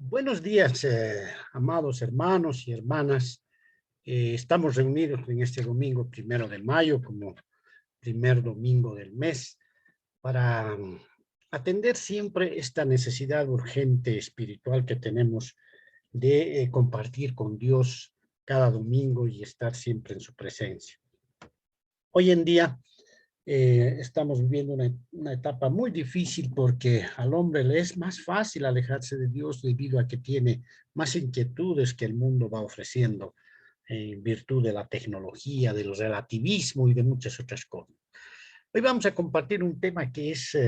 Buenos días, amados hermanos y hermanas. Estamos reunidos en este domingo 1 de mayo como primer domingo del mes para atender siempre esta necesidad urgente espiritual que tenemos de compartir con Dios cada domingo y estar siempre en su presencia. Hoy en día estamos viviendo una etapa muy difícil porque al hombre le es más fácil alejarse de Dios debido a que tiene más inquietudes que el mundo va ofreciendo en virtud de la tecnología, del relativismo y de muchas otras cosas. Hoy vamos a compartir un tema que es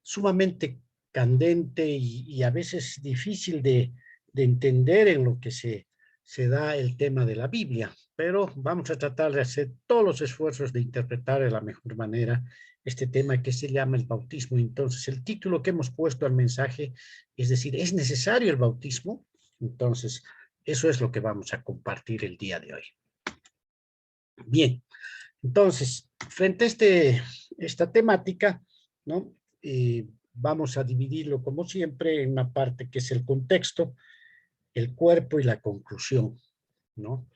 sumamente candente y a veces difícil de entender en lo que se da el tema de la Biblia, pero vamos a tratar de hacer todos los esfuerzos de interpretar de la mejor manera este tema que se llama el bautismo. Entonces, el título que hemos puesto al mensaje es decir, ¿es necesario el bautismo? Entonces, eso es lo que vamos a compartir el día de hoy. Bien, entonces, frente a esta temática, ¿no? Vamos a dividirlo, como siempre, en una parte que es el contexto, el cuerpo y la conclusión, ¿no?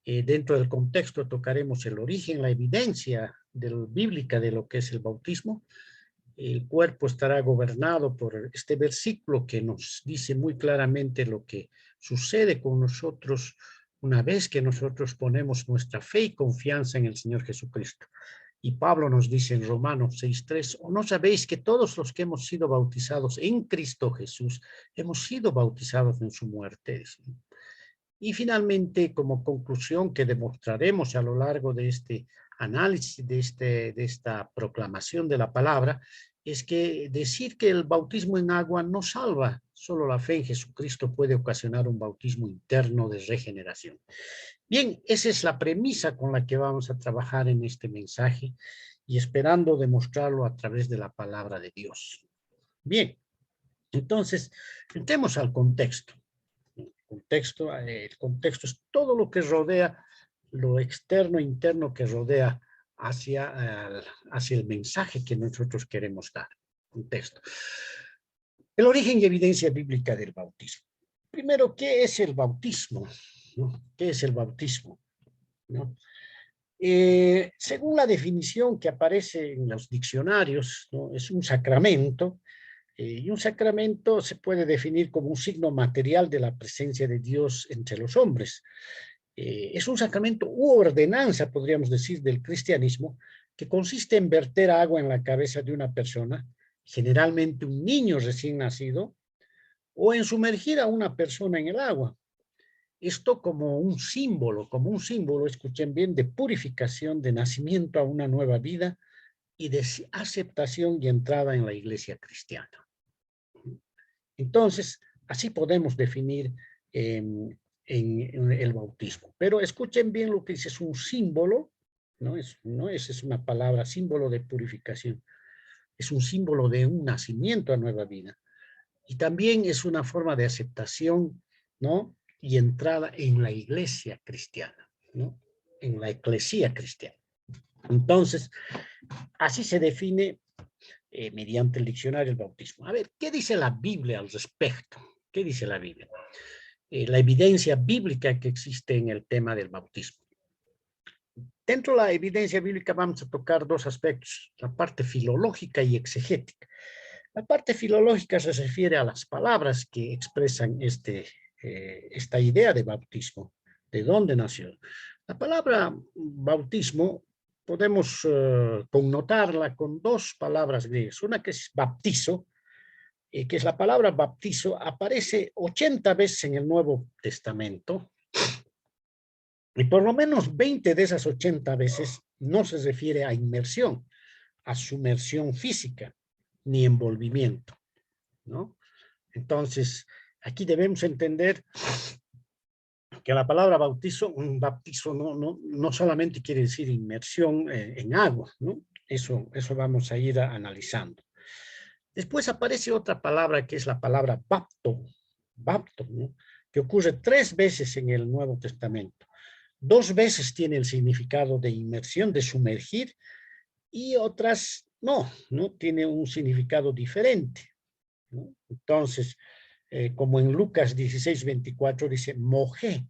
Dentro del contexto tocaremos el origen, la evidencia bíblica de lo que es el bautismo. El cuerpo estará gobernado por este versículo que nos dice muy claramente lo que sucede con nosotros una vez que nosotros ponemos nuestra fe y confianza en el Señor Jesucristo. Y Pablo nos dice en Romanos 6:3, ¿o no sabéis que todos los que hemos sido bautizados en Cristo Jesús, hemos sido bautizados en su muerte? Y finalmente, como conclusión que demostraremos a lo largo de este análisis, de esta proclamación de la palabra, es que decir que el bautismo en agua no salva, solo la fe en Jesucristo puede ocasionar un bautismo interno de regeneración. Bien, esa es la premisa con la que vamos a trabajar en este mensaje y esperando demostrarlo a través de la palabra de Dios. Bien, entonces, entremos al contexto. El contexto es todo lo que rodea, lo externo e interno que rodea hacia el mensaje que nosotros queremos dar. Contexto. El origen y evidencia bíblica del bautismo. Primero, ¿qué es el bautismo? ¿No? ¿Qué es el bautismo? ¿No? Según la definición que aparece en los diccionarios, ¿no? Es un sacramento, y un sacramento se puede definir como un signo material de la presencia de Dios entre los hombres. Es un sacramento u ordenanza, podríamos decir, del cristianismo, que consiste en verter agua en la cabeza de una persona, generalmente un niño recién nacido, o en sumergir a una persona en el agua. Esto como un símbolo, escuchen bien, de purificación, de nacimiento a una nueva vida y de aceptación y entrada en la iglesia cristiana. Entonces, así podemos definir en el bautismo. Pero escuchen bien lo que dice, es un símbolo, es una palabra, símbolo de purificación. Es un símbolo de un nacimiento a nueva vida. Y también es una forma de aceptación, ¿no? Y entrada en la iglesia cristiana, ¿no? En la eclesía cristiana. Entonces, así se define mediante el diccionario el bautismo. A ver, ¿qué dice la Biblia al respecto? ¿Qué dice la Biblia? La evidencia bíblica que existe en el tema del bautismo. Dentro de la evidencia bíblica vamos a tocar dos aspectos, la parte filológica y exegética. La parte filológica se refiere a las palabras que expresan esta idea de bautismo, de dónde nació. La palabra bautismo podemos connotarla con dos palabras griegas. Una que es baptizo, que es la palabra baptizo, aparece 80 veces en el Nuevo Testamento, y por lo menos 20 de esas 80 veces no se refiere a inmersión, a sumersión física, ni envolvimiento, ¿no? Entonces, aquí debemos entender que la palabra bautizo, un baptizo no solamente quiere decir inmersión en agua, ¿no? Eso vamos a ir analizando. Después aparece otra palabra que es la palabra bapto, ¿no? Que ocurre 3 veces en el Nuevo Testamento. 2 veces tiene el significado de inmersión, de sumergir, y otras no tiene un significado diferente, ¿no? Entonces, como en Lucas 16:24 dice, mojé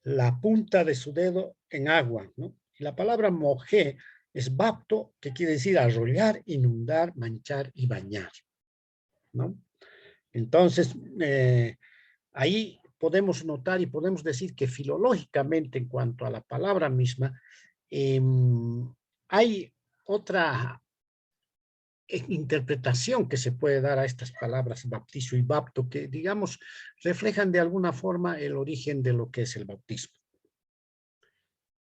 la punta de su dedo en agua, ¿no? Y la palabra mojé es bapto, que quiere decir arrollar, inundar, manchar y bañar, ¿no? Entonces, ahí podemos notar y podemos decir que filológicamente, en cuanto a la palabra misma, hay otra interpretación que se puede dar a estas palabras bautizo y bapto, que digamos reflejan de alguna forma el origen de lo que es el bautismo.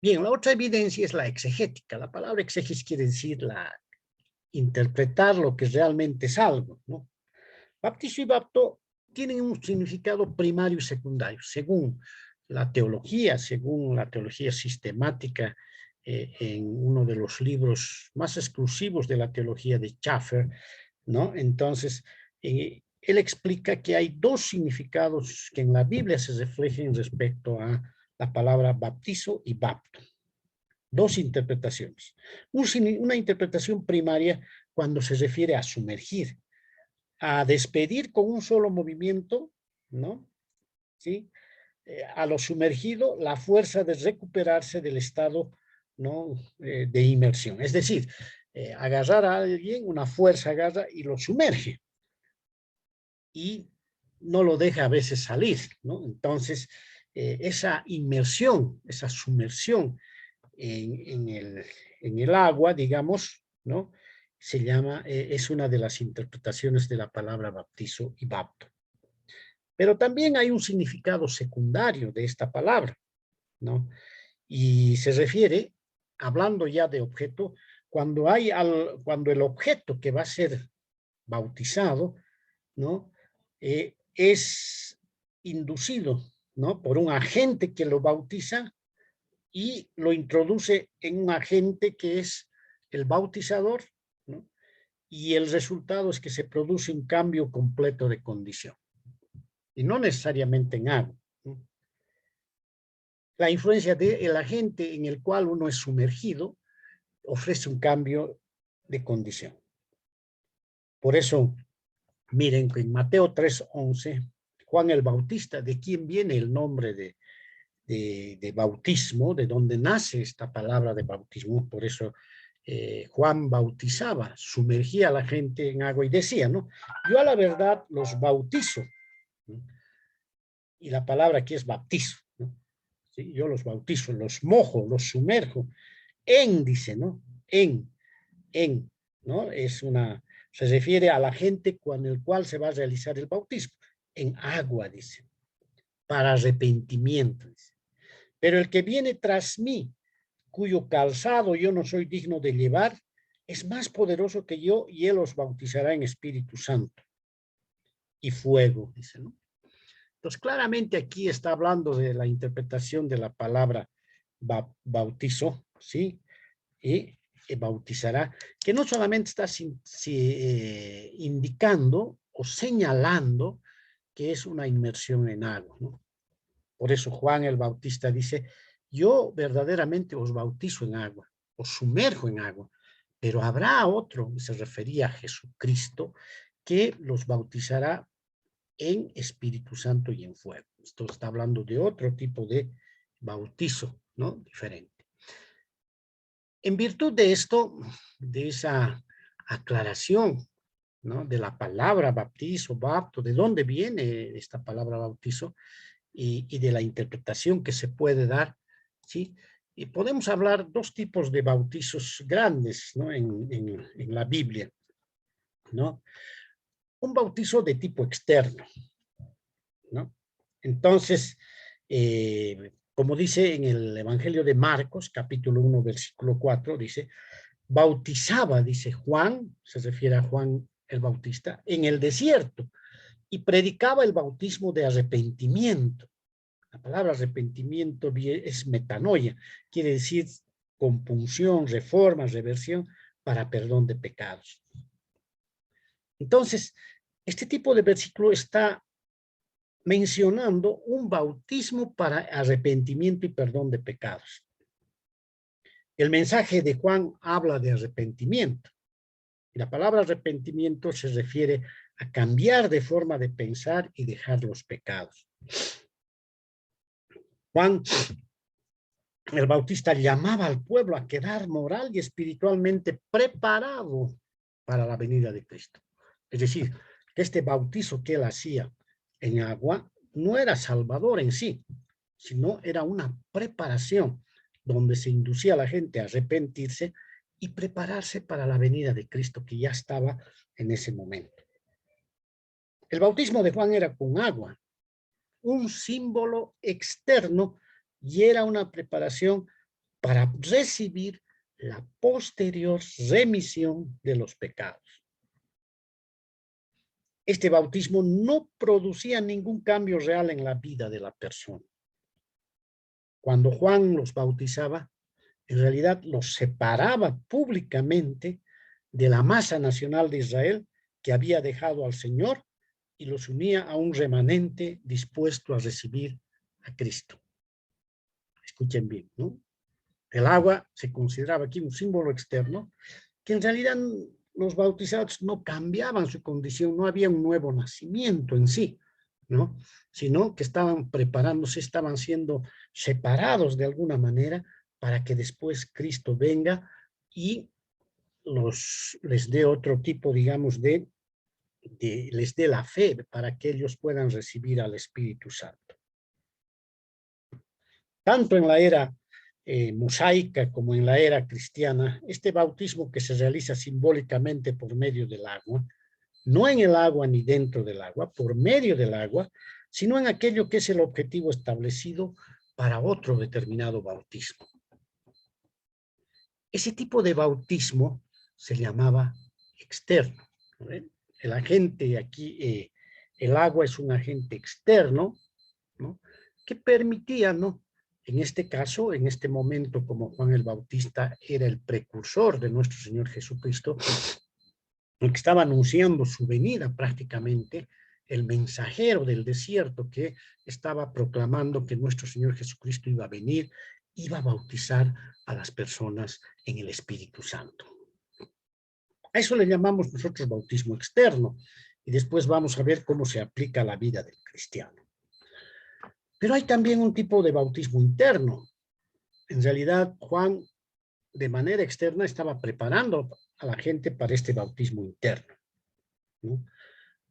Bien, la otra evidencia es la exegética. La palabra exegesis quiere decir interpretar lo que realmente es algo, ¿no? Bautizo y bapto tienen un significado primario y secundario, según la teología sistemática, en uno de los libros más exclusivos de la teología de Schaffer, ¿no? Entonces, él explica que hay dos significados que en la Biblia se reflejan respecto a la palabra bautizo y bapto. Dos interpretaciones. Una interpretación primaria cuando se refiere a sumergir, a despedir con un solo movimiento, ¿no? ¿Sí? A lo sumergido, la fuerza de recuperarse del estado, ¿no? De inmersión. Es decir, agarrar a alguien, una fuerza agarra y lo sumerge. Y no lo deja a veces salir, ¿no? Entonces, esa inmersión, esa sumersión en el agua, digamos, ¿no? Se llama, es una de las interpretaciones de la palabra bautizo y bapto. Pero también hay un significado secundario de esta palabra, ¿no? Y se refiere, hablando ya de objeto, cuando el objeto que va a ser bautizado, ¿no? Es inducido, ¿no? Por un agente que lo bautiza y lo introduce en un agente que es el bautizador, ¿no? Y el resultado es que se produce un cambio completo de condición. Y no necesariamente en agua, ¿no? La influencia del agente en el cual uno es sumergido ofrece un cambio de condición. Por eso, miren que en Mateo 3:11, Juan el Bautista, ¿de quién viene el nombre de bautismo? ¿De dónde nace esta palabra de bautismo? Por eso Juan bautizaba, sumergía a la gente en agua y decía, ¿no? Yo a la verdad los bautizo, ¿no? Y la palabra aquí es bautizo, ¿no? ¿Sí? Yo los bautizo, los mojo, los sumerjo dice, ¿no? ¿No? Se refiere a la gente con el cual se va a realizar el bautismo, en agua, dice, para arrepentimiento, dice. Pero el que viene tras mí, cuyo calzado yo no soy digno de llevar, es más poderoso que yo y él os bautizará en Espíritu Santo y fuego, dice, ¿no? Entonces, claramente aquí está hablando de la interpretación de la palabra bautizo, ¿sí? Y bautizará, que no solamente está indicando o señalando que es una inmersión en agua, ¿no? Por eso Juan el Bautista dice, yo verdaderamente os bautizo en agua, os sumerjo en agua, pero habrá otro, se refería a Jesucristo, que los bautizará en Espíritu Santo y en fuego. Esto está hablando de otro tipo de bautizo, ¿no? Diferente. En virtud de esto, de esa aclaración, ¿no? De la palabra bautizo, bapto, de dónde viene esta palabra bautizo y de la interpretación que se puede dar, ¿sí? Y podemos hablar dos tipos de bautizos grandes, ¿no? En la Biblia, ¿no? Un bautizo de tipo externo, ¿no? Entonces, como dice en el Evangelio de Marcos, capítulo 1, versículo 4, dice, bautizaba, dice Juan, se refiere a Juan el Bautista, en el desierto y predicaba el bautismo de arrepentimiento. La palabra arrepentimiento es metanoia, quiere decir compunción, reforma, reversión para perdón de pecados. Entonces, este tipo de versículo está mencionando un bautismo para arrepentimiento y perdón de pecados. El mensaje de Juan habla de arrepentimiento. Y la palabra arrepentimiento se refiere a cambiar de forma de pensar y dejar los pecados. Juan el Bautista llamaba al pueblo a quedar moral y espiritualmente preparado para la venida de Cristo. Es decir, que este bautizo que él hacía en agua no era salvador en sí, sino era una preparación donde se inducía a la gente a arrepentirse y prepararse para la venida de Cristo que ya estaba en ese momento. El bautismo de Juan era con agua, un símbolo externo, y era una preparación para recibir la posterior remisión de los pecados. Este bautismo no producía ningún cambio real en la vida de la persona. Cuando Juan los bautizaba, en realidad los separaba públicamente de la masa nacional de Israel que había dejado al Señor y los unía a un remanente dispuesto a recibir a Cristo. Escuchen bien, ¿no? El agua se consideraba aquí un símbolo externo, que en realidad los bautizados no cambiaban su condición, no había un nuevo nacimiento en sí, ¿no? Sino que estaban preparándose, estaban siendo separados de alguna manera para que después Cristo venga y les dé otro tipo, digamos, les dé la fe para que ellos puedan recibir al Espíritu Santo. Tanto en la era mosaica como en la era cristiana, este bautismo que se realiza simbólicamente por medio del agua, no en el agua ni dentro del agua, por medio del agua, sino en aquello que es el objetivo establecido para otro determinado bautismo. Ese tipo de bautismo se llamaba externo. El agente aquí, el agua es un agente externo, ¿no? Que permitía, ¿no? En este caso, en este momento, como Juan el Bautista era el precursor de nuestro Señor Jesucristo, el que estaba anunciando su venida prácticamente, el mensajero del desierto que estaba proclamando que nuestro Señor Jesucristo iba a venir, iba a bautizar a las personas en el Espíritu Santo. A eso le llamamos nosotros bautismo externo, y después vamos a ver cómo se aplica a la vida del cristiano. Pero hay también un tipo de bautismo interno. En realidad, Juan, de manera externa, estaba preparando a la gente para este bautismo interno, ¿no?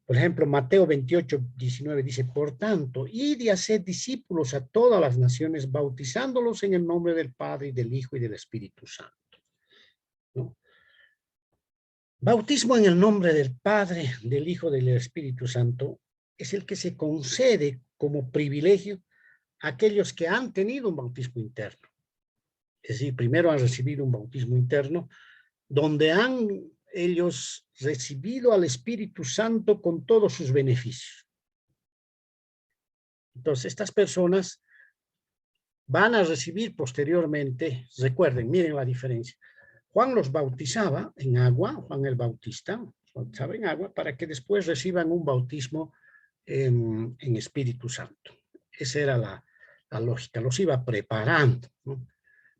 Por ejemplo, Mateo 28, 19 dice, por tanto, id y haced discípulos a todas las naciones, bautizándolos en el nombre del Padre, y del Hijo, y del Espíritu Santo, ¿no? Bautismo en el nombre del Padre, del Hijo, y del Espíritu Santo es el que se concede como privilegio a aquellos que han tenido un bautismo interno. Es decir, primero han recibido un bautismo interno, donde han ellos recibido al Espíritu Santo con todos sus beneficios. Entonces, estas personas van a recibir posteriormente, recuerden, miren la diferencia. Juan los bautizaba en agua, Juan el Bautista, bautizaba en agua para que después reciban un bautismo en Espíritu Santo. Esa era la lógica, los iba preparando, ¿no?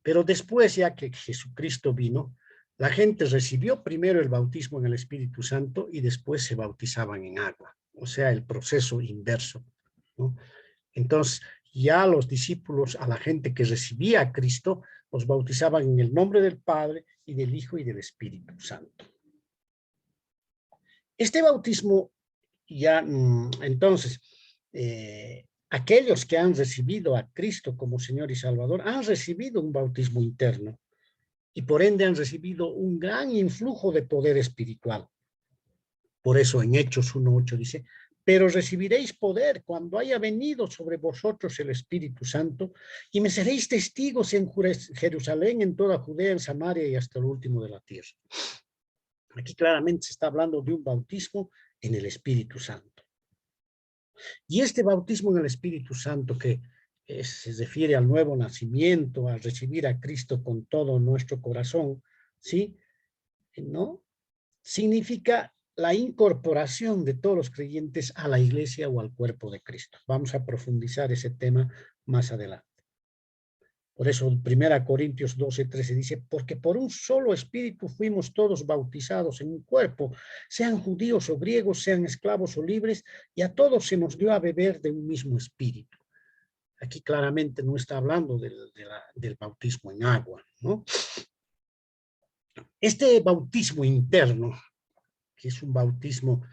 Pero después, ya que Jesucristo vino, la gente recibió primero el bautismo en el Espíritu Santo y después se bautizaban en agua. O sea, el proceso inverso, ¿no? Entonces, ya los discípulos, a la gente que recibía a Cristo, los bautizaban en el nombre del Padre y del Hijo y del Espíritu Santo. Este bautismo ya, entonces, aquellos que han recibido a Cristo como Señor y Salvador han recibido un bautismo interno y por ende han recibido un gran influjo de poder espiritual. Por eso en Hechos 1:8 dice, pero recibiréis poder cuando haya venido sobre vosotros el Espíritu Santo y me seréis testigos en Jerusalén, en toda Judea, en Samaria y hasta el último de la tierra. Aquí claramente se está hablando de un bautismo en el Espíritu Santo. Y este bautismo en el Espíritu Santo que se refiere al nuevo nacimiento, a recibir a Cristo con todo nuestro corazón, ¿sí? ¿No? Significa la incorporación de todos los creyentes a la iglesia o al cuerpo de Cristo. Vamos a profundizar ese tema más adelante. Por eso, en 1 Corintios 12:13 dice, porque por un solo espíritu fuimos todos bautizados en un cuerpo, sean judíos o griegos, sean esclavos o libres, y a todos se nos dio a beber de un mismo espíritu. Aquí claramente no está hablando del bautismo en agua, ¿no? Este bautismo interno, que es un bautismo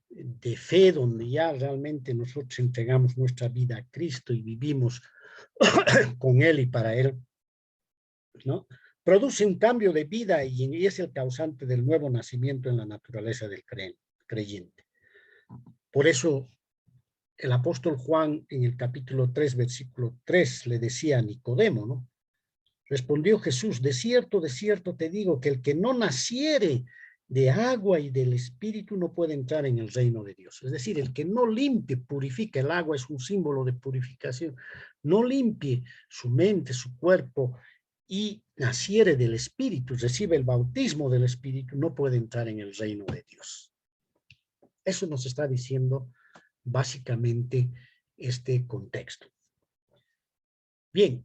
de fe, donde ya realmente nosotros entregamos nuestra vida a Cristo y vivimos con Él y para Él, ¿no? Produce un cambio de vida y es el causante del nuevo nacimiento en la naturaleza del creyente. Por eso el apóstol Juan en el capítulo 3, versículo 3, le decía a Nicodemo, ¿no? Respondió Jesús, de cierto te digo que el que no naciere de agua y del Espíritu no puede entrar en el reino de Dios. Es decir, el que no limpie, purifica, el agua es un símbolo de purificación, no limpie su mente, su cuerpo y naciere del Espíritu, recibe el bautismo del Espíritu, no puede entrar en el reino de Dios. Eso nos está diciendo básicamente este contexto. Bien.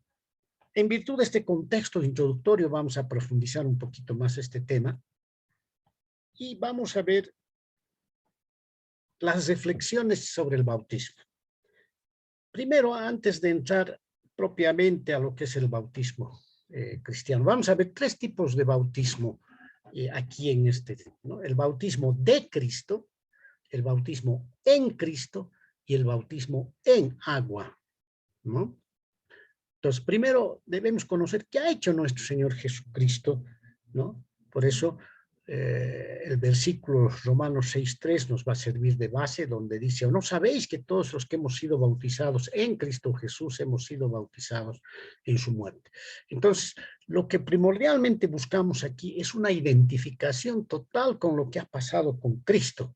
En virtud de este contexto introductorio vamos a profundizar un poquito más este tema y vamos a ver las reflexiones sobre el bautismo. Primero, antes de entrar propiamente a lo que es el bautismo cristiano, vamos a ver 3 tipos de bautismo aquí en este, ¿no? El bautismo de Cristo, el bautismo en Cristo y el bautismo en agua, ¿no? Entonces, primero debemos conocer qué ha hecho nuestro Señor Jesucristo, ¿no? Por eso, el versículo Romanos 6:3 nos va a servir de base, donde dice, ¿o no sabéis que todos los que hemos sido bautizados en Cristo Jesús hemos sido bautizados en su muerte? Entonces, lo que primordialmente buscamos aquí es una identificación total con lo que ha pasado con Cristo,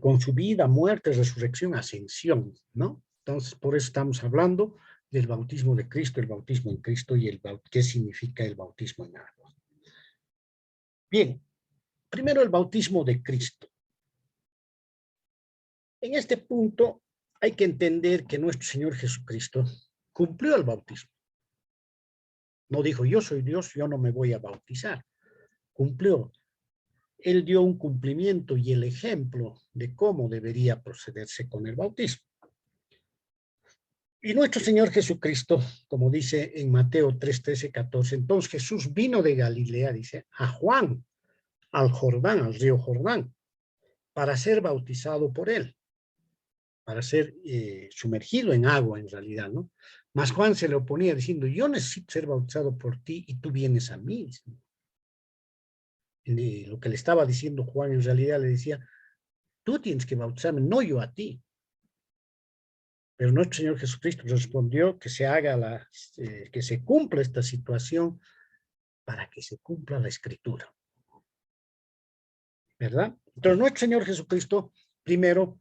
con su vida, muerte, resurrección, ascensión, ¿no? Entonces, por eso estamos hablando del bautismo de Cristo, el bautismo en Cristo y qué significa el bautismo en agua. Bien, primero el bautismo de Cristo. En este punto hay que entender que nuestro Señor Jesucristo cumplió el bautismo. No dijo, yo soy Dios, yo no me voy a bautizar. Cumplió. Él dio un cumplimiento y el ejemplo de cómo debería procederse con el bautismo. Y nuestro Señor Jesucristo, como dice en Mateo 3:13, 14, entonces Jesús vino de Galilea, dice, a Juan, al Jordán, al río Jordán, para ser bautizado por él, para ser sumergido en agua en realidad, ¿no? Mas Juan se le oponía diciendo, yo necesito ser bautizado por ti y tú vienes a mí. Y lo que le estaba diciendo Juan en realidad le decía, tú tienes que bautizarme, no yo a ti. Pero nuestro Señor Jesucristo respondió que se haga que se cumpla esta situación para que se cumpla la Escritura. ¿Verdad? Entonces nuestro Señor Jesucristo primero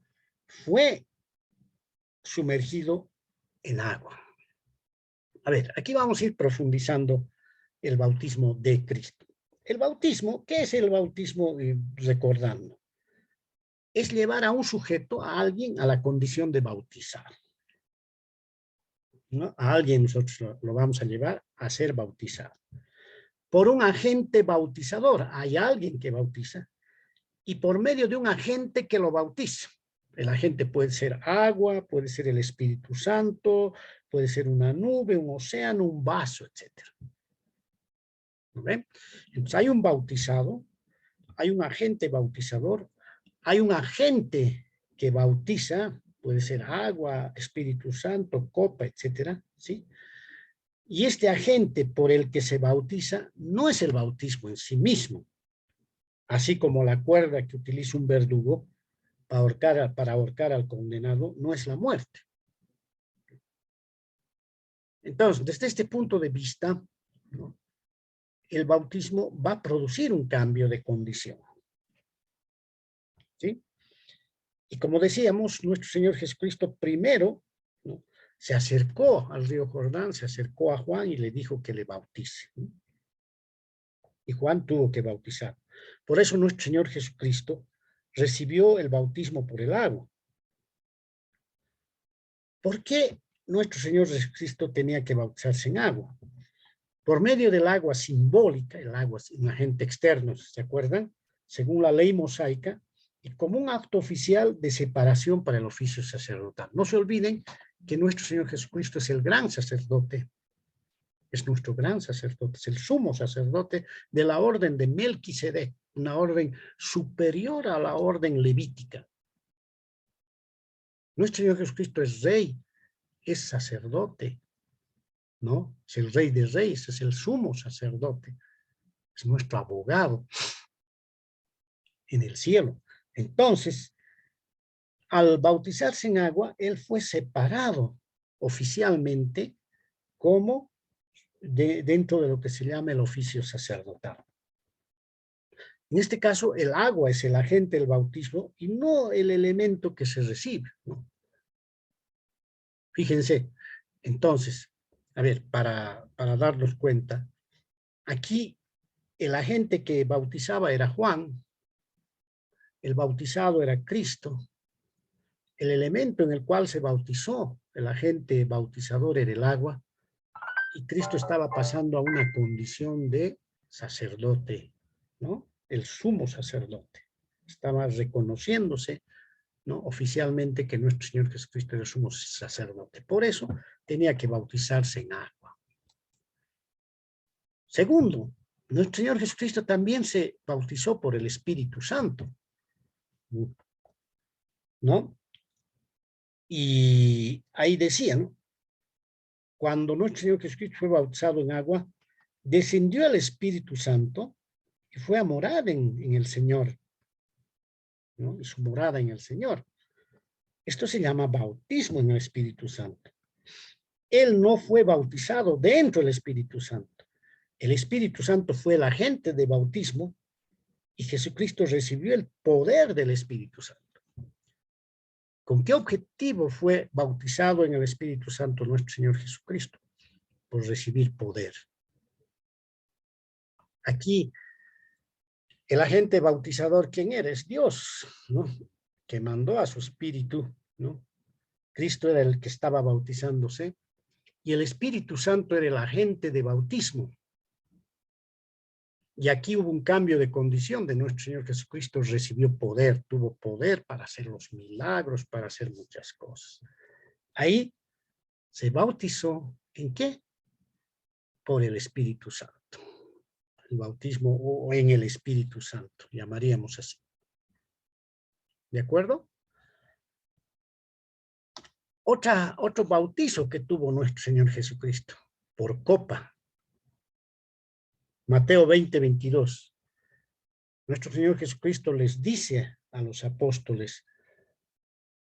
fue sumergido en agua. A ver, aquí vamos a ir profundizando el bautismo de Cristo. El bautismo, ¿qué es el bautismo? Recordando, es llevar a un sujeto, a alguien, a la condición de bautizar. ¿No? A alguien nosotros lo vamos a llevar a ser bautizado. Por un agente bautizador, hay alguien que bautiza, y por medio de un agente que lo bautiza. El agente puede ser agua, puede ser el Espíritu Santo, puede ser una nube, un océano, un vaso, etc. ¿No ven? Entonces hay un bautizado, hay un agente bautizador, hay un agente que bautiza, puede ser agua, Espíritu Santo, copa, etc. ¿Sí? Y este agente por el que se bautiza no es el bautismo en sí mismo, así como la cuerda que utiliza un verdugo para ahorcar al condenado, no es la muerte. Entonces, desde este punto de vista, ¿no?, el bautismo va a producir un cambio de condición. ¿Sí? Y como decíamos, nuestro Señor Jesucristo primero, ¿no?, se acercó al río Jordán, se acercó a Juan y le dijo que le bautice, ¿no? Y Juan tuvo que bautizar. Por eso nuestro Señor Jesucristo recibió el bautismo por el agua. ¿Por qué nuestro Señor Jesucristo tenía que bautizarse en agua. Por medio del agua simbólica, el agua en agente externo, ¿se acuerdan? Según la ley mosaica, y como un acto oficial de separación para el oficio sacerdotal. No se olviden que nuestro Señor Jesucristo es el gran sacerdote, es nuestro gran sacerdote, es el sumo sacerdote de la orden de Melquisedec, una orden superior a la orden levítica. Nuestro Señor Jesucristo es rey, es sacerdote, ¿no? Es el rey de reyes, es el sumo sacerdote, es nuestro abogado en el cielo. Entonces, al bautizarse en agua, él fue separado oficialmente como dentro de lo que se llama el oficio sacerdotal. En este caso, el agua es el agente del bautismo y no el elemento que se recibe, ¿no? Fíjense, entonces, a ver, para darnos cuenta, aquí el agente que bautizaba era Juan, el bautizado era Cristo, el elemento en el cual se bautizó el agente bautizador era el agua, y Cristo estaba pasando a una condición de sacerdote, ¿no? El sumo sacerdote. Estaba reconociéndose, ¿no? Oficialmente que nuestro Señor Jesucristo era el sumo sacerdote. Por eso tenía que bautizarse en agua. Segundo, nuestro Señor Jesucristo también se bautizó por el Espíritu Santo, ¿no? Y ahí decía, ¿no? Cuando nuestro Señor Jesucristo fue bautizado en agua, descendió el Espíritu Santo y fue a morar en el Señor, ¿no? Y su morada en el Señor. Esto se llama bautismo en el Espíritu Santo. Él no fue bautizado dentro del Espíritu Santo. El Espíritu Santo fue el agente de bautismo y Jesucristo recibió el poder del Espíritu Santo. ¿Con qué objetivo fue bautizado en el Espíritu Santo nuestro Señor Jesucristo? Por recibir poder. Aquí, el agente bautizador, ¿quién era? Es Dios, ¿no? Que mandó a su Espíritu, ¿no? Cristo era el que estaba bautizándose y el Espíritu Santo era el agente de bautismo. Y aquí hubo un cambio de condición de nuestro Señor Jesucristo, recibió poder, tuvo poder para hacer los milagros, para hacer muchas cosas. Ahí se bautizó, ¿en qué? Por el Espíritu Santo. El bautismo o en el Espíritu Santo, llamaríamos así. ¿De acuerdo? Otro bautizo que tuvo nuestro Señor Jesucristo, por copa. Mateo 20:22. Nuestro Señor Jesucristo les dice a los apóstoles,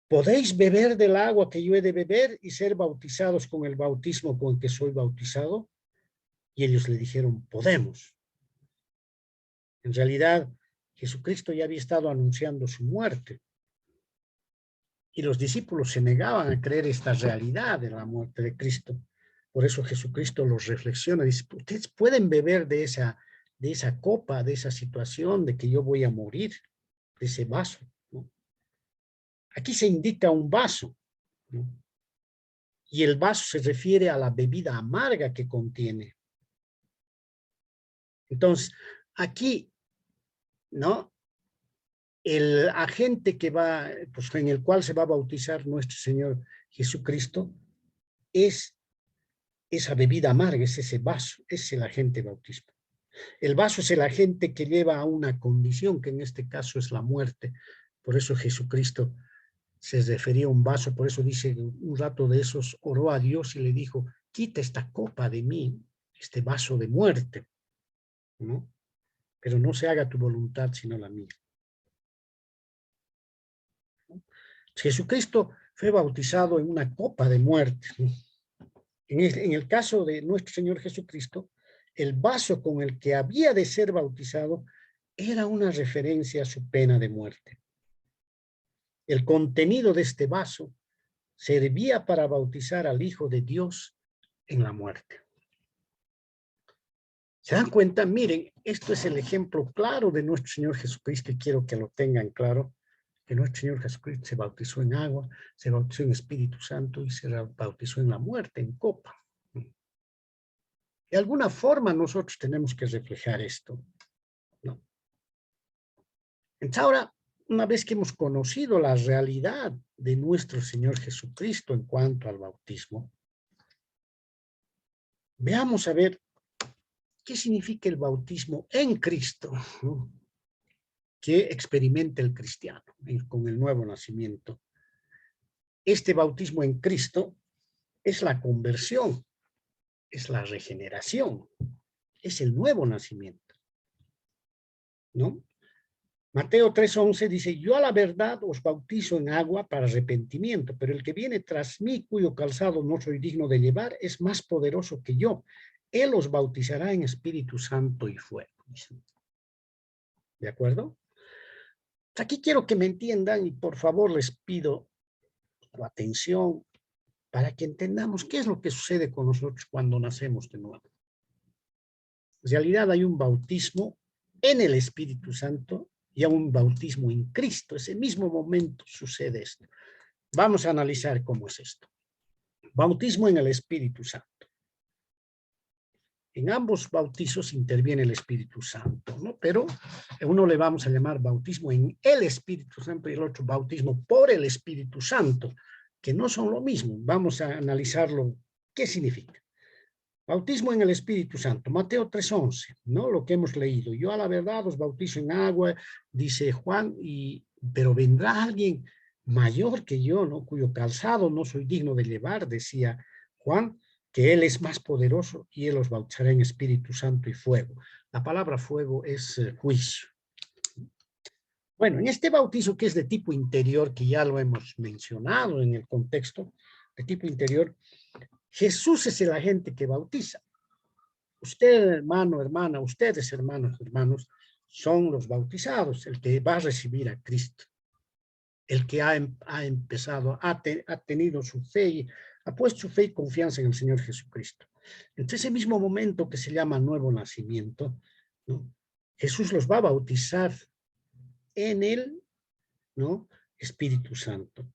¿podéis beber del agua que yo he de beber y ser bautizados con el bautismo con el que soy bautizado? Y ellos le dijeron, podemos. En realidad, Jesucristo ya había estado anunciando su muerte. Y los discípulos se negaban a creer esta realidad de la muerte de Cristo. Por eso Jesucristo los reflexiona. Dice, ustedes pueden beber de esa copa, de esa situación, de que yo voy a morir, de ese vaso, ¿no? Aquí se indica un vaso, ¿no? Y el vaso se refiere a la bebida amarga que contiene. Entonces, aquí, ¿no? El agente que va, pues en el cual se va a bautizar nuestro Señor Jesucristo, es esa bebida amarga, es ese vaso, es el agente bautismo. El vaso es el agente que lleva a una condición, que en este caso es la muerte. Por eso Jesucristo se refería a un vaso, por eso dice, un rato de esos oró a Dios y le dijo, quita esta copa de mí, este vaso de muerte, ¿no? Pero no se haga tu voluntad, sino la mía. Jesucristo fue bautizado en una copa de muerte, ¿no? En el caso de nuestro Señor Jesucristo, el vaso con el que había de ser bautizado era una referencia a su pena de muerte. El contenido de este vaso servía para bautizar al Hijo de Dios en la muerte. ¿Se dan cuenta? Miren, esto es el ejemplo claro de nuestro Señor Jesucristo y quiero que lo tengan claro, que nuestro Señor Jesucristo se bautizó en agua, se bautizó en Espíritu Santo y se bautizó en la muerte, en copa. De alguna forma nosotros tenemos que reflejar esto, ¿no? Entonces ahora, una vez que hemos conocido la realidad de nuestro Señor Jesucristo en cuanto al bautismo, veamos a ver qué significa el bautismo en Cristo, ¿no? Que experimenta el cristiano con el nuevo nacimiento. Este bautismo en Cristo es la conversión, es la regeneración, es el nuevo nacimiento, ¿no? Mateo 3:11 dice, yo a la verdad os bautizo en agua para arrepentimiento, pero el que viene tras mí, cuyo calzado no soy digno de llevar, es más poderoso que yo. Él os bautizará en Espíritu Santo y fuego. ¿De acuerdo? Aquí quiero que me entiendan y por favor les pido su atención para que entendamos qué es lo que sucede con nosotros cuando nacemos de nuevo. En realidad hay un bautismo en el Espíritu Santo y a un bautismo en Cristo. Ese mismo momento sucede esto. Vamos a analizar cómo es esto. Bautismo en el Espíritu Santo. En ambos bautizos interviene el Espíritu Santo, ¿no? Pero a uno le vamos a llamar bautismo en el Espíritu Santo y el otro bautismo por el Espíritu Santo, que no son lo mismo. Vamos a analizarlo. ¿Qué significa? Bautismo en el Espíritu Santo, Mateo 3:11, ¿no? Lo que hemos leído. Yo a la verdad os bautizo en agua, dice Juan, pero vendrá alguien mayor que yo, ¿no? Cuyo calzado no soy digno de llevar, decía Juan, que él es más poderoso y él os bautizará en Espíritu Santo y fuego. La palabra fuego es juicio. Bueno, en este bautizo que es de tipo interior, que ya lo hemos mencionado en el contexto, de tipo interior, Jesús es el agente que bautiza. Usted, hermano, hermana, ustedes, hermanos, son los bautizados, el que va a recibir a Cristo, el que ha empezado, ha tenido su fe, ha puesto su fe y confianza en el Señor Jesucristo. Entonces, ese mismo momento que se llama nuevo nacimiento, ¿no? Jesús los va a bautizar en el, ¿no? Espíritu Santo.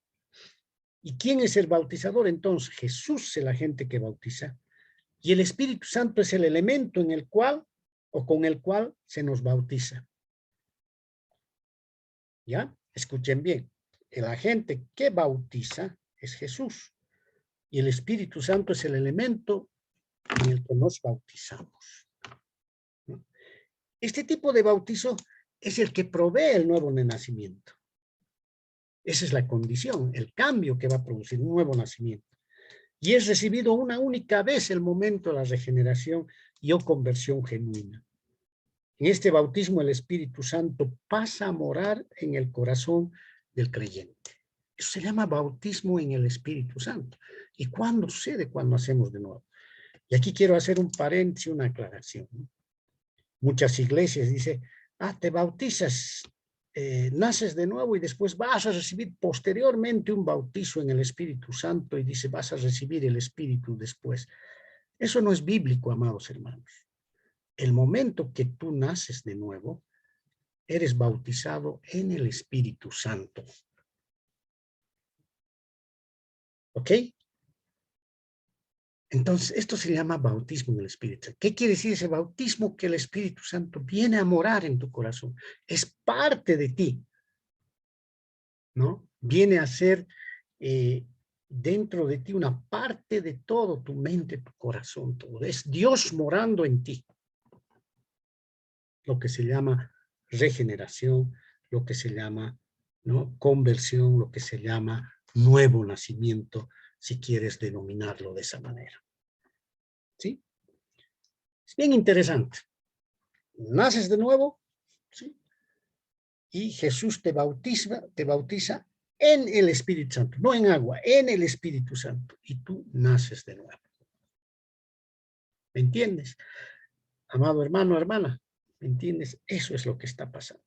¿Y quién es el bautizador? Entonces, Jesús es el agente que bautiza. Y el Espíritu Santo es el elemento en el cual o con el cual se nos bautiza. ¿Ya? Escuchen bien. El agente que bautiza es Jesús. Y el Espíritu Santo es el elemento en el que nos bautizamos. ¿No? Este tipo de bautizo es el que provee el nuevo nacimiento. Esa es la condición, el cambio que va a producir un nuevo nacimiento. Y es recibido una única vez el momento de la regeneración y o conversión genuina. En este bautismo el Espíritu Santo pasa a morar en el corazón del creyente. Eso se llama bautismo en el Espíritu Santo. ¿Y cuándo sucede? Cuando hacemos de nuevo. Y aquí quiero hacer un paréntesis, una aclaración. Muchas iglesias dicen, te bautizas, naces de nuevo y después vas a recibir posteriormente un bautizo en el Espíritu Santo y dice, vas a recibir el Espíritu después. Eso no es bíblico, amados hermanos. El momento que tú naces de nuevo, eres bautizado en el Espíritu Santo. ¿Ok? Entonces, esto se llama bautismo en el Espíritu. ¿Qué quiere decir ese bautismo? Que el Espíritu Santo viene a morar en tu corazón. Es parte de ti, ¿no? Viene a ser dentro de ti una parte de todo, tu mente, tu corazón, todo. Es Dios morando en ti. Lo que se llama regeneración, lo que se llama, ¿no? Conversión, lo que se llama nuevo nacimiento, si quieres denominarlo de esa manera. ¿Sí? Es bien interesante. Naces de nuevo, ¿sí? Y Jesús te bautiza en el Espíritu Santo, no en agua, en el Espíritu Santo, y tú naces de nuevo. ¿Me entiendes? Amado hermano, hermana, ¿me entiendes? Eso es lo que está pasando.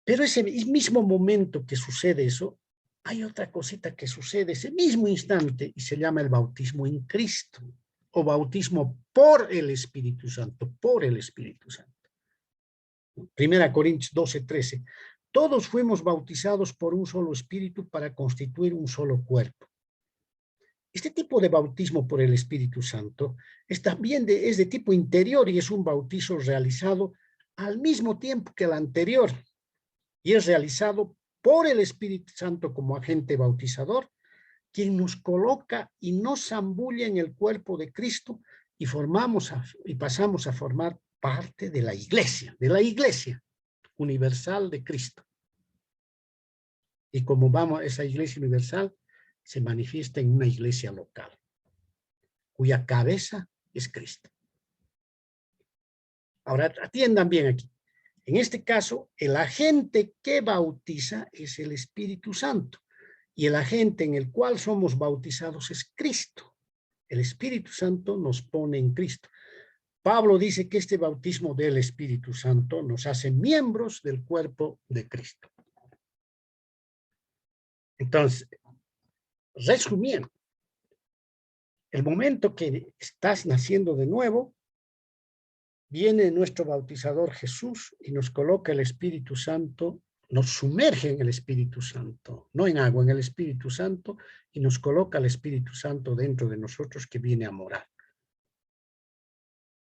Pero ese mismo momento que sucede eso, hay otra cosita que sucede ese mismo instante y se llama el bautismo en Cristo o bautismo por el Espíritu Santo, por el Espíritu Santo. 1 Corintios 12:13. Todos fuimos bautizados por un solo espíritu para constituir un solo cuerpo. Este tipo de bautismo por el Espíritu Santo es también es de tipo interior y es un bautizo realizado al mismo tiempo que el anterior y es realizado por el Espíritu Santo como agente bautizador, quien nos coloca y nos zambulla en el cuerpo de Cristo y pasamos a formar parte de la iglesia universal de Cristo. Y como vamos a esa iglesia universal, se manifiesta en una iglesia local, cuya cabeza es Cristo. Ahora, atiendan bien aquí. En este caso, el agente que bautiza es el Espíritu Santo, y el agente en el cual somos bautizados es Cristo. El Espíritu Santo nos pone en Cristo. Pablo dice que este bautismo del Espíritu Santo nos hace miembros del cuerpo de Cristo. Entonces, resumiendo, el momento que estás naciendo de nuevo, viene nuestro bautizador Jesús y nos coloca el Espíritu Santo, nos sumerge en el Espíritu Santo, no en agua, en el Espíritu Santo, y nos coloca el Espíritu Santo dentro de nosotros que viene a morar.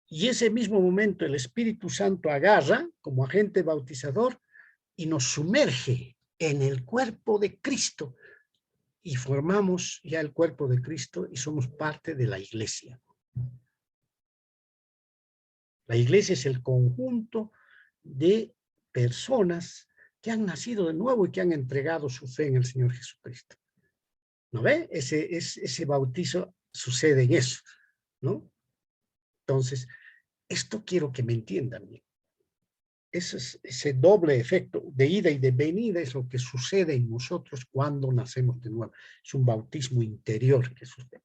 Y ese mismo momento el Espíritu Santo agarra como agente bautizador y nos sumerge en el cuerpo de Cristo y formamos ya el cuerpo de Cristo y somos parte de la iglesia. La iglesia es el conjunto de personas que han nacido de nuevo y que han entregado su fe en el Señor Jesucristo. ¿No ve? Ese bautizo sucede en eso, ¿no? Entonces, esto quiero que me entiendan bien. Ese doble efecto de ida y de venida es lo que sucede en nosotros cuando nacemos de nuevo. Es un bautismo interior que sucede.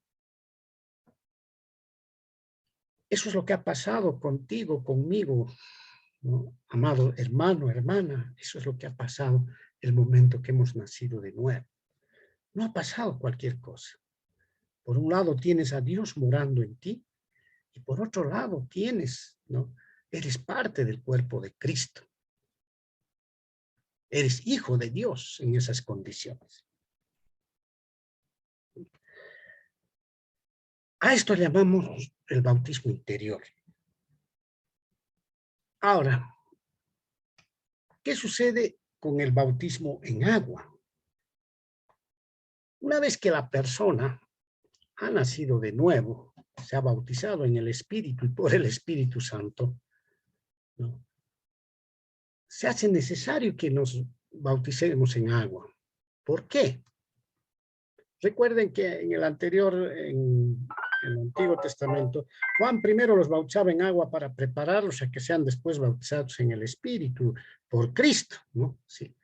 Eso es lo que ha pasado contigo, conmigo, ¿no? Amado hermano, hermana, eso es lo que ha pasado el momento que hemos nacido de nuevo. No ha pasado cualquier cosa. Por un lado tienes a Dios morando en ti y por otro lado tienes, ¿no? Eres parte del cuerpo de Cristo. Eres hijo de Dios en esas condiciones. A esto llamamos el bautismo interior. Ahora, ¿qué sucede con el bautismo en agua? Una vez que la persona ha nacido de nuevo, se ha bautizado en el Espíritu y por el Espíritu Santo, ¿no? Se hace necesario que nos bauticemos en agua. ¿Por qué? Recuerden que en el Antiguo Testamento, Juan primero los bautizaba en agua para prepararlos a que sean después bautizados en el Espíritu por Cristo, ¿no? Sí.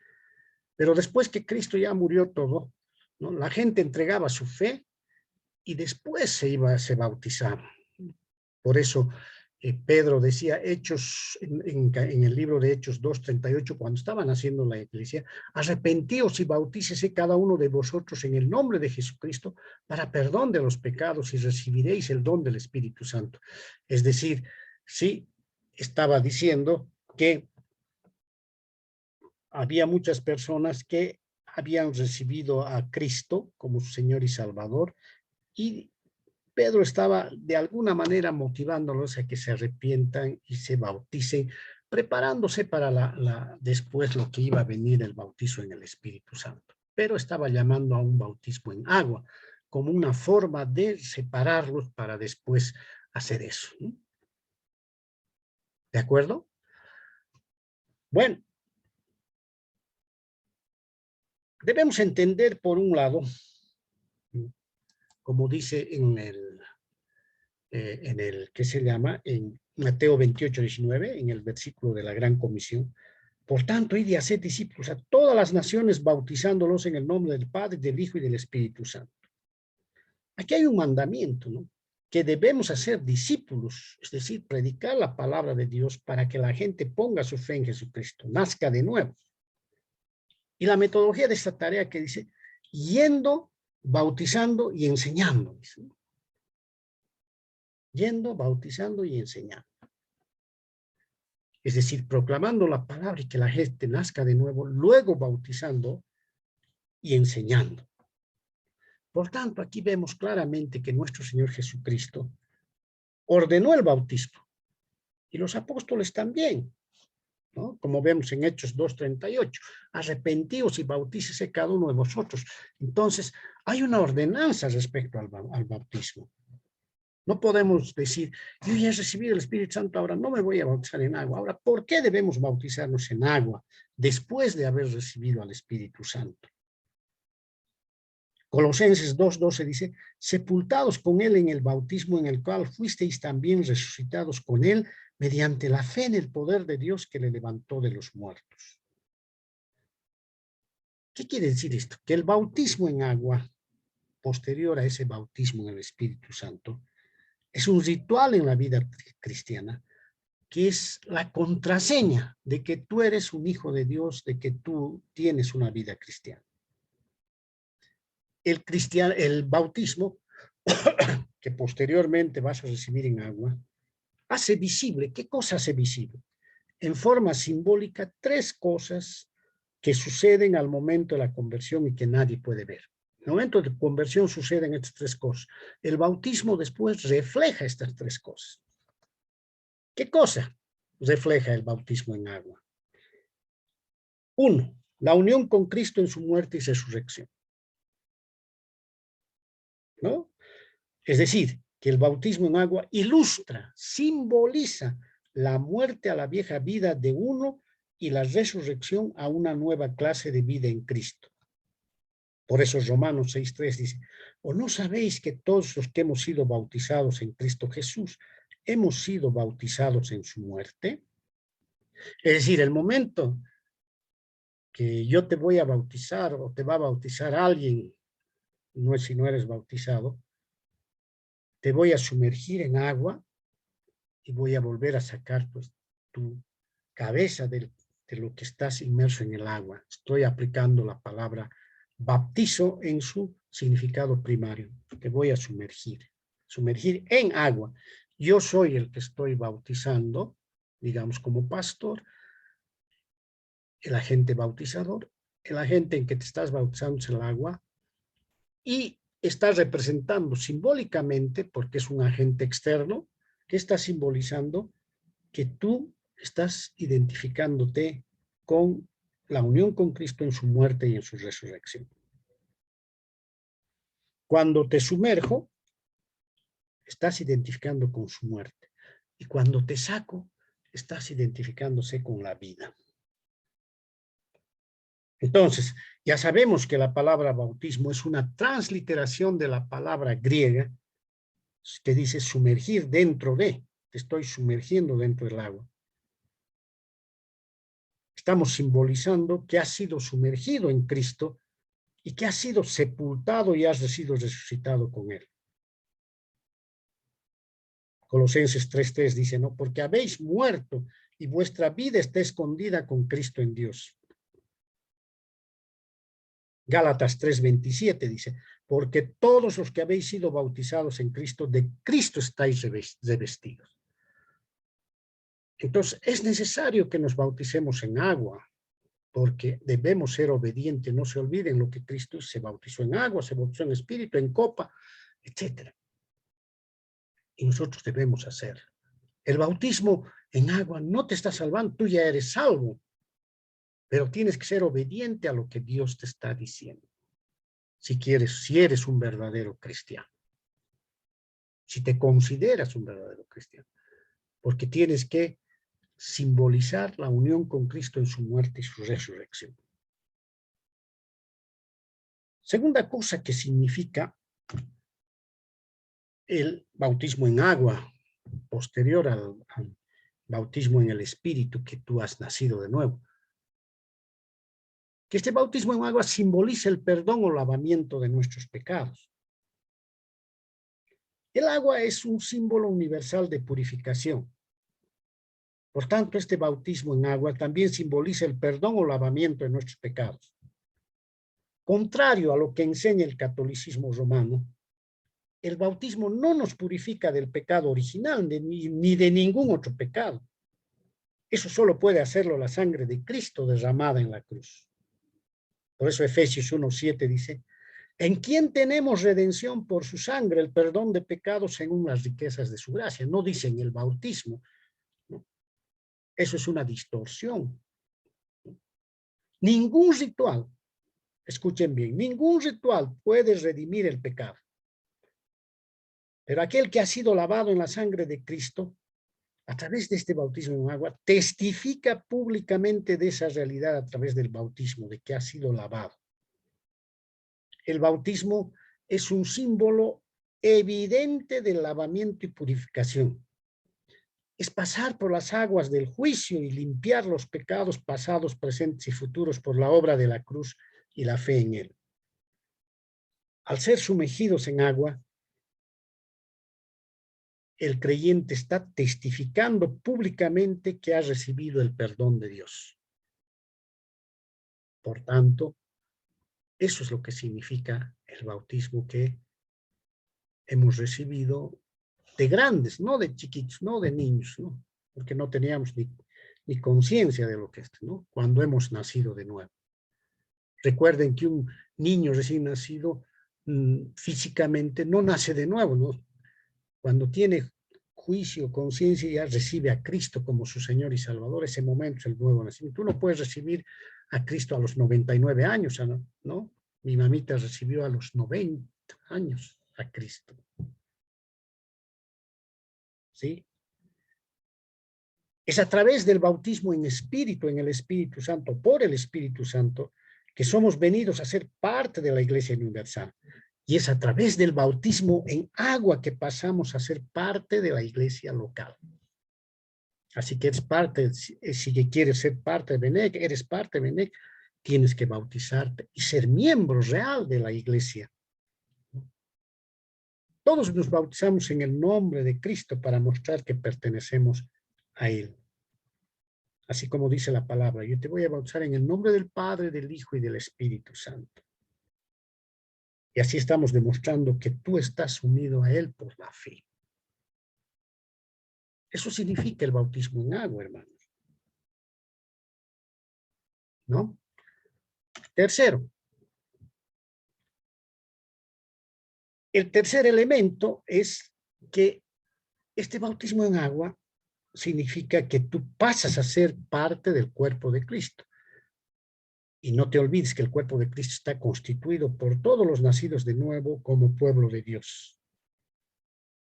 Pero después que Cristo ya murió todo, ¿no? La gente entregaba su fe y después se bautizaba. Por eso Pedro decía en el libro de Hechos 2:38, cuando estaban haciendo la iglesia, arrepentíos y bautícese cada uno de vosotros en el nombre de Jesucristo para perdón de los pecados y recibiréis el don del Espíritu Santo. Es decir, sí, estaba diciendo que había muchas personas que habían recibido a Cristo como su Señor y Salvador, y Pedro estaba de alguna manera motivándolos a que se arrepientan y se bauticen, preparándose para después lo que iba a venir, el bautizo en el Espíritu Santo. Pero estaba llamando a un bautismo en agua, como una forma de separarlos para después hacer eso, ¿no? ¿De acuerdo? Bueno, debemos entender por un lado, como dice ¿qué se llama? En Mateo 28:19, en el versículo de la Gran Comisión. Por tanto, id y haced discípulos a todas las naciones, bautizándolos en el nombre del Padre, del Hijo y del Espíritu Santo. Aquí hay un mandamiento, ¿no? Que debemos hacer discípulos, es decir, predicar la palabra de Dios para que la gente ponga su fe en Jesucristo, nazca de nuevo. Y la metodología de esta tarea que dice, yendo, bautizando y enseñando, dice, ¿no? Yendo, bautizando y enseñando. Es decir, proclamando la palabra y que la gente nazca de nuevo, luego bautizando y enseñando. Por tanto, aquí vemos claramente que nuestro Señor Jesucristo ordenó el bautismo y los apóstoles también, ¿no? Como vemos en Hechos 2:38, arrepentíos y bautícese cada uno de vosotros. Entonces, hay una ordenanza respecto al bautismo. No podemos decir, yo ya he recibido el Espíritu Santo, ahora no me voy a bautizar en agua. Ahora, ¿por qué debemos bautizarnos en agua después de haber recibido al Espíritu Santo? Colosenses 2:12 dice, sepultados con él en el bautismo en el cual fuisteis también resucitados con él mediante la fe en el poder de Dios que le levantó de los muertos. ¿Qué quiere decir esto? Que el bautismo en agua, posterior a ese bautismo en el Espíritu Santo, es un ritual en la vida cristiana que es la contraseña de que tú eres un hijo de Dios, de que tú tienes una vida cristiana. El bautismo, que posteriormente vas a recibir en agua, hace visible. ¿Qué cosa hace visible? En forma simbólica, tres cosas que suceden al momento de la conversión y que nadie puede ver. En el momento de conversión suceden estas tres cosas. El bautismo después refleja estas tres cosas. ¿Qué cosa refleja el bautismo en agua? Uno, la unión con Cristo en su muerte y resurrección, ¿no? Es decir, que el bautismo en agua ilustra, simboliza la muerte a la vieja vida de uno y la resurrección a una nueva clase de vida en Cristo. Por eso Romanos 6:3 dice, ¿o no sabéis que todos los que hemos sido bautizados en Cristo Jesús, hemos sido bautizados en su muerte? Es decir, el momento que yo te voy a bautizar o te va a bautizar alguien, no es si no eres bautizado, te voy a sumergir en agua y voy a volver a sacar pues, tu cabeza de lo que estás inmerso en el agua. Estoy aplicando la palabra bautizo en su significado primario. Te voy a sumergir en agua. Yo soy el que estoy bautizando, digamos como pastor, el agente bautizador, el agente en que te estás bautizando es el agua, y está representando simbólicamente, porque es un agente externo, que está simbolizando que tú estás identificándote con la unión con Cristo en su muerte y en su resurrección. Cuando te sumerjo, estás identificando con su muerte. Y cuando te saco, estás identificándose con la vida. Entonces, ya sabemos que la palabra bautismo es una transliteración de la palabra griega que dice sumergir dentro de, te estoy sumergiendo dentro del agua. Estamos simbolizando que has sido sumergido en Cristo y que has sido sepultado y has sido resucitado con él. Colosenses 3:3 dice, ¿no? Porque habéis muerto y vuestra vida está escondida con Cristo en Dios. Gálatas 3:27 dice, porque todos los que habéis sido bautizados en Cristo, de Cristo estáis revestidos. Entonces, es necesario que nos bauticemos en agua, porque debemos ser obedientes. No se olviden lo que Cristo se bautizó en agua, se bautizó en espíritu, en copa, etc. Y nosotros debemos hacerlo. El bautismo en agua no te está salvando, tú ya eres salvo, pero tienes que ser obediente a lo que Dios te está diciendo. Si eres un verdadero cristiano. Si te consideras un verdadero cristiano. Porque tienes que simbolizar la unión con Cristo en su muerte y su resurrección. Segunda cosa que significa el bautismo en agua, posterior al bautismo en el Espíritu, que tú has nacido de nuevo. Que este bautismo en agua simboliza el perdón o lavamiento de nuestros pecados. El agua es un símbolo universal de purificación. Por tanto, este bautismo en agua también simboliza el perdón o lavamiento de nuestros pecados. Contrario a lo que enseña el catolicismo romano, el bautismo no nos purifica del pecado original ni de ningún otro pecado. Eso solo puede hacerlo la sangre de Cristo derramada en la cruz. Por eso Efesios 1:7 dice, en quien tenemos redención por su sangre, el perdón de pecados según las riquezas de su gracia. No dice en el bautismo, ¿no? Eso es una distorsión. Ningún ritual, escuchen bien, ningún ritual puede redimir el pecado. Pero aquel que ha sido lavado en la sangre de Cristo, a través de este bautismo en agua, testifica públicamente de esa realidad a través del bautismo, de que ha sido lavado. El bautismo es un símbolo evidente del lavamiento y purificación. Es pasar por las aguas del juicio y limpiar los pecados pasados, presentes y futuros por la obra de la cruz y la fe en él. Al ser sumergidos en agua, el creyente está testificando públicamente que ha recibido el perdón de Dios. Por tanto, eso es lo que significa el bautismo que hemos recibido de grandes, no de chiquitos, no de niños, ¿no? Porque no teníamos ni conciencia de lo que es, ¿no? Cuando hemos nacido de nuevo. Recuerden que un niño recién nacido físicamente no nace de nuevo, ¿no? Cuando tiene juicio, conciencia, ya recibe a Cristo como su Señor y Salvador. Ese momento es el nuevo nacimiento. Tú no puedes recibir a Cristo a los 99 años, ¿no? Mi mamita recibió a los 90 años a Cristo. ¿Sí? Es a través del bautismo en espíritu, en el Espíritu Santo, por el Espíritu Santo, que somos venidos a ser parte de la Iglesia Universal. Y es a través del bautismo en agua que pasamos a ser parte de la iglesia local. Así que eres parte, si quieres ser parte de Benec, eres parte de Benec, tienes que bautizarte y ser miembro real de la iglesia. Todos nos bautizamos en el nombre de Cristo para mostrar que pertenecemos a Él. Así como dice la palabra, yo te voy a bautizar en el nombre del Padre, del Hijo y del Espíritu Santo. Y así estamos demostrando que tú estás unido a Él por la fe. Eso significa el bautismo en agua, hermanos. ¿No? Tercero. El tercer elemento es que este bautismo en agua significa que tú pasas a ser parte del cuerpo de Cristo. Y no te olvides que el cuerpo de Cristo está constituido por todos los nacidos de nuevo como pueblo de Dios.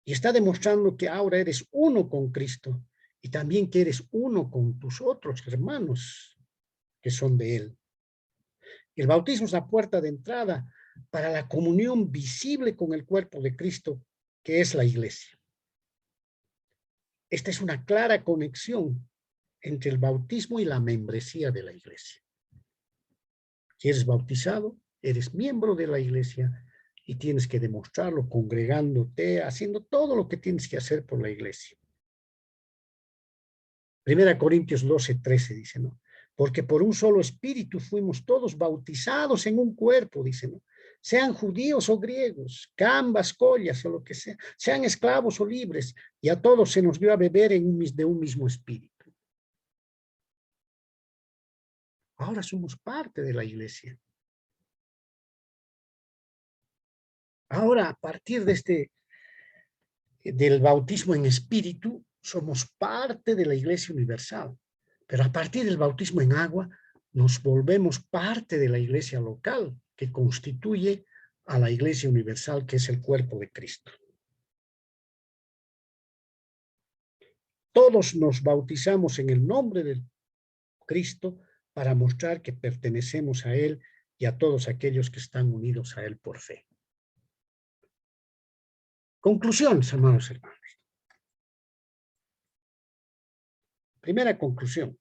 Y está demostrando que ahora eres uno con Cristo y también que eres uno con tus otros hermanos que son de Él. El bautismo es la puerta de entrada para la comunión visible con el cuerpo de Cristo, que es la iglesia. Esta es una clara conexión entre el bautismo y la membresía de la iglesia. Si eres bautizado, eres miembro de la iglesia y tienes que demostrarlo congregándote, haciendo todo lo que tienes que hacer por la iglesia. 1 Corintios 12:13 dice, ¿no? Porque por un solo espíritu fuimos todos bautizados en un cuerpo, dice, ¿no? Sean judíos o griegos, cambas, collas o lo que sea, sean esclavos o libres, y a todos se nos dio a beber de un mismo espíritu. Ahora somos parte de la iglesia. Ahora, a partir del bautismo en espíritu, somos parte de la iglesia universal. Pero a partir del bautismo en agua, nos volvemos parte de la iglesia local, que constituye a la iglesia universal, que es el cuerpo de Cristo. Todos nos bautizamos en el nombre de Cristo para mostrar que pertenecemos a Él y a todos aquellos que están unidos a Él por fe. Conclusiones, hermanos y hermanas. Primera conclusión.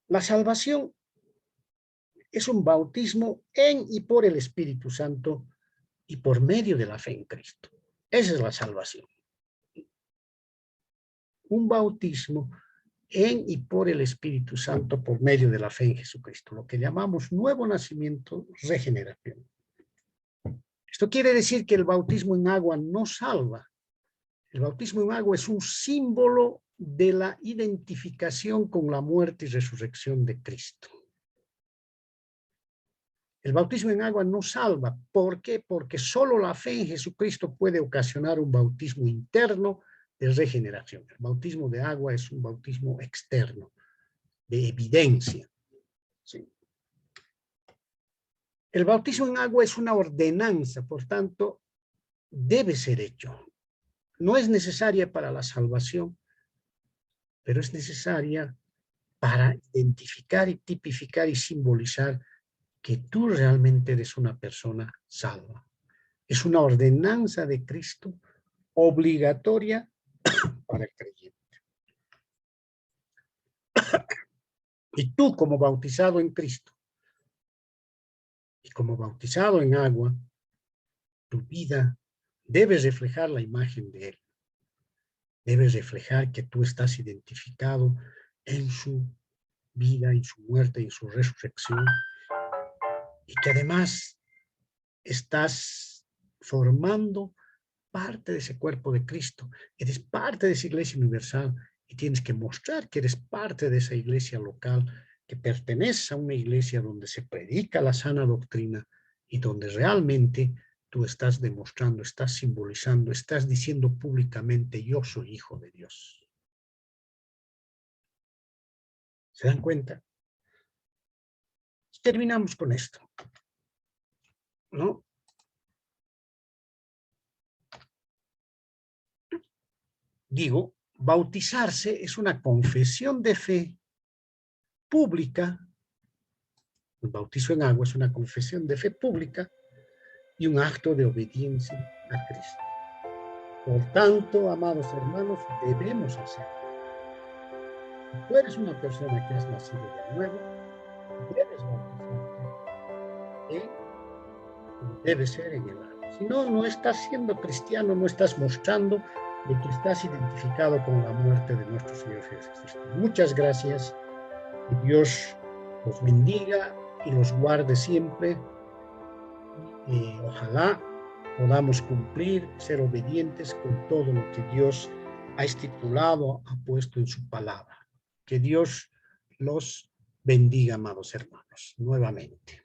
La salvación es un bautismo en y por el Espíritu Santo y por medio de la fe en Cristo. Esa es la salvación. Un bautismo en y por el Espíritu Santo por medio de la fe en Jesucristo, lo que llamamos nuevo nacimiento, regeneración. Esto quiere decir que el bautismo en agua no salva. El bautismo en agua es un símbolo de la identificación con la muerte y resurrección de Cristo. El bautismo en agua no salva. ¿Por qué? Porque solo la fe en Jesucristo puede ocasionar un bautismo interno de regeneración. El bautismo de agua es un bautismo externo, de evidencia. ¿Sí? El bautismo en agua es una ordenanza, por tanto, debe ser hecho. No es necesaria para la salvación, pero es necesaria para identificar y tipificar y simbolizar que tú realmente eres una persona salva. Es una ordenanza de Cristo obligatoria para el creyente. Y tú, como bautizado en Cristo y como bautizado en agua, tu vida debe reflejar la imagen de Él. Debe reflejar que tú estás identificado en su vida, en su muerte, en su resurrección, y que además estás formando parte de ese cuerpo de Cristo, eres parte de esa iglesia universal y tienes que mostrar que eres parte de esa iglesia local, que perteneces a una iglesia donde se predica la sana doctrina y donde realmente tú estás demostrando, estás simbolizando, estás diciendo públicamente, yo soy hijo de Dios. ¿Se dan cuenta? Terminamos con esto, ¿no? Digo, bautizarse es una confesión de fe pública. El bautizo en agua es una confesión de fe pública y un acto de obediencia a Cristo. Por tanto, amados hermanos, debemos hacerlo. Si tú eres una persona que has nacido de nuevo, debes bautizarte, debe ser en el agua. Si no, no estás siendo cristiano, no estás mostrando de que estás identificado con la muerte de nuestro Señor Jesucristo. Muchas gracias. Que Dios los bendiga y los guarde siempre. Ojalá podamos cumplir, ser obedientes con todo lo que Dios ha estipulado, ha puesto en su palabra. Que Dios los bendiga, amados hermanos, nuevamente.